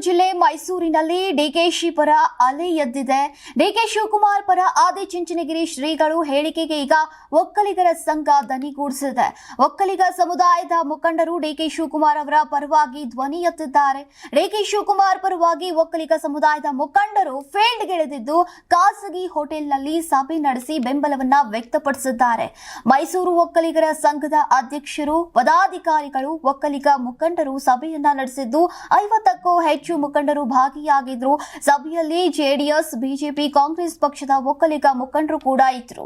ಜಿಲ್ಲೆ ಮೈಸೂರಿನಲ್ಲಿ ಡಿಕೆಶಿ ಪರ ಅಲೆ ಎದ್ದಿದೆ. ಡಿಕೆ ಶಿವಕುಮಾರ್ ಪರ ಆದಿಚುಂಚನಗಿರಿ ಶ್ರೀಗಳು ಹೇಳಿಕೆಗೆ ಈಗ ಒಕ್ಕಲಿಗರ ಸಂಘ ದನಿಗೂಡಿಸಿದೆ. ಒಕ್ಕಲಿಗ ಸಮುದಾಯದ ಮುಖಂಡರು ಡಿಕೆ ಶಿವಕುಮಾರ್ ಅವರ ಪರವಾಗಿ ಧ್ವನಿ ಎತ್ತಿದ್ದಾರೆ. ಡಿಕೆ ಶಿವಕುಮಾರ್ ಪರವಾಗಿ ಒಕ್ಕಲಿಗ ಸಮುದಾಯದ ಮುಖಂಡರು ಫೀಲ್ಡ್ಗಿಳಿದಿದ್ದು ಖಾಸಗಿ ಹೋಟೆಲ್ನಲ್ಲಿ ಸಭೆ ನಡೆಸಿ ಬೆಂಬಲವನ್ನ ವ್ಯಕ್ತಪಡಿಸಿದ್ದಾರೆ. ಮೈಸೂರು ಒಕ್ಕಲಿಗರ ಸಂಘದ ಅಧ್ಯಕ್ಷರು, ಪದಾಧಿಕಾರಿಗಳು, ಒಕ್ಕಲಿಗ ಮುಖಂಡರು ಸಭೆಯನ್ನ ನಡೆಸಿದ್ದು 50ಕ್ಕೂ ಹೆಚ್ಚು ಮುಖಂಡರು ಭಾಗಿಯಾಗಿದ್ರು. ಸಭೆಯಲ್ಲಿ ಜೆಡಿಎಸ್, ಬಿಜೆಪಿ, ಕಾಂಗ್ರೆಸ್ ಪಕ್ಷದ ಒಕ್ಕಲಿಗ ಮುಖಂಡರು ಕೂಡ ಇದ್ರು.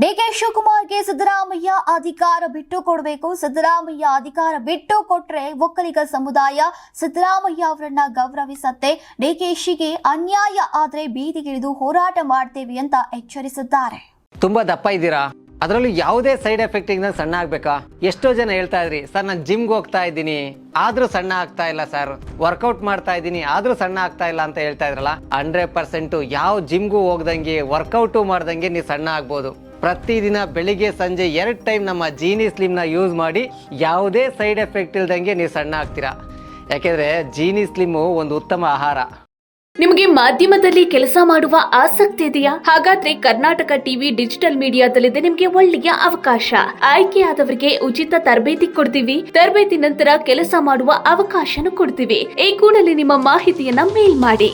ಡಿಕೆ ಶಿವಕುಮಾರ್ಗೆ ಸಿದ್ದರಾಮಯ್ಯ ಅಧಿಕಾರ ಬಿಟ್ಟು ಕೊಡಬೇಕು, ಸಿದ್ದರಾಮಯ್ಯ ಅಧಿಕಾರ ಬಿಟ್ಟು ಕೊಟ್ರೆ ಒಕ್ಕಲಿಗ ಸಮುದಾಯ ಸಿದ್ದರಾಮಯ್ಯ ಅವರನ್ನ ಗೌರವಿಸತ್ತೆ, ಡಿಕೆಶಿಗೆ ಅನ್ಯಾಯ ಆದ್ರೆ ಬೀದಿಗಿಳಿದು ಹೋರಾಟ ಮಾಡ್ತೇವೆ ಅಂತ ಎಚ್ಚರಿಸಿದ್ದಾರೆ. ತುಂಬಾ ದಪ್ಪ ಇದ್ದೀರಾ, ಅದರಲ್ಲೂ ಯಾವುದೇ ಸೈಡ್ ಎಫೆಕ್ಟ್ ಇಂದ ಸಣ್ಣ ಆಗ್ಬೇಕಾ? ಎಷ್ಟೋ ಜನ ಹೇಳ್ತಾ ಇದ್ರಿ, ಸರ್ ನಾನು ಜಿಮ್ಗೆ ಹೋಗ್ತಾ ಇದ್ದೀನಿ ಆದ್ರೂ ಸಣ್ಣ ಆಗ್ತಾ ಇಲ್ಲ ಸರ್, ವರ್ಕೌಟ್ ಮಾಡ್ತಾ ಇದ್ದೀನಿ ಆದ್ರೂ ಸಣ್ಣ ಆಗ್ತಾ ಇಲ್ಲ ಅಂತ ಹೇಳ್ತಾ ಇದ್ರಲ್ಲ. 100% ಯಾವ ಜಿಮ್ಗೂ ಹೋಗ್ದಂಗೆ ವರ್ಕೌಟು ಮಾಡ್ದಂಗೆ ನೀವು ಸಣ್ಣ ಆಗ್ಬೋದು. ಪ್ರತಿದಿನ ಬೆಳಿಗ್ಗೆ ಸಂಜೆ 2 ಟೈಮ್ ನಮ್ಮ ಜೀನಿ ಸ್ಲಿಮ್ನ ಯೂಸ್ ಮಾಡಿ ಯಾವುದೇ ಸೈಡ್ ಎಫೆಕ್ಟ್ ಇಲ್ದಂಗೆ ನೀವು ಸಣ್ಣ ಆಗ್ತೀರಾ. ಯಾಕೆಂದ್ರೆ ಜೀನಿ ಸ್ಲಿಮ್ಮು ಒಂದು ಉತ್ತಮ ಆಹಾರ. ನಿಮಗೆ ಮಾಧ್ಯಮದಲ್ಲಿ ಕೆಲಸ ಮಾಡುವ ಆಸಕ್ತಿ ಇದೆಯಾ? ಹಾಗಾದ್ರೆ ಕರ್ನಾಟಕ ಟಿವಿ ಡಿಜಿಟಲ್ ಮೀಡಿಯಾದಲ್ಲಿದೆ ನಿಮಗೆ ಒಳ್ಳೆಯ ಅವಕಾಶ. ಆಯ್ಕೆಯಾದವರಿಗೆ ಉಚಿತ ತರಬೇತಿ ಕೊಡ್ತೀವಿ. ತರಬೇತಿ ನಂತರ ಕೆಲಸ ಮಾಡುವ ಅವಕಾಶನೂ ಕೊಡ್ತೀವಿ. ಈ ಕೂಡಲೇ ನಿಮ್ಮ ಮಾಹಿತಿಯನ್ನ ಮೇಲ್ ಮಾಡಿ.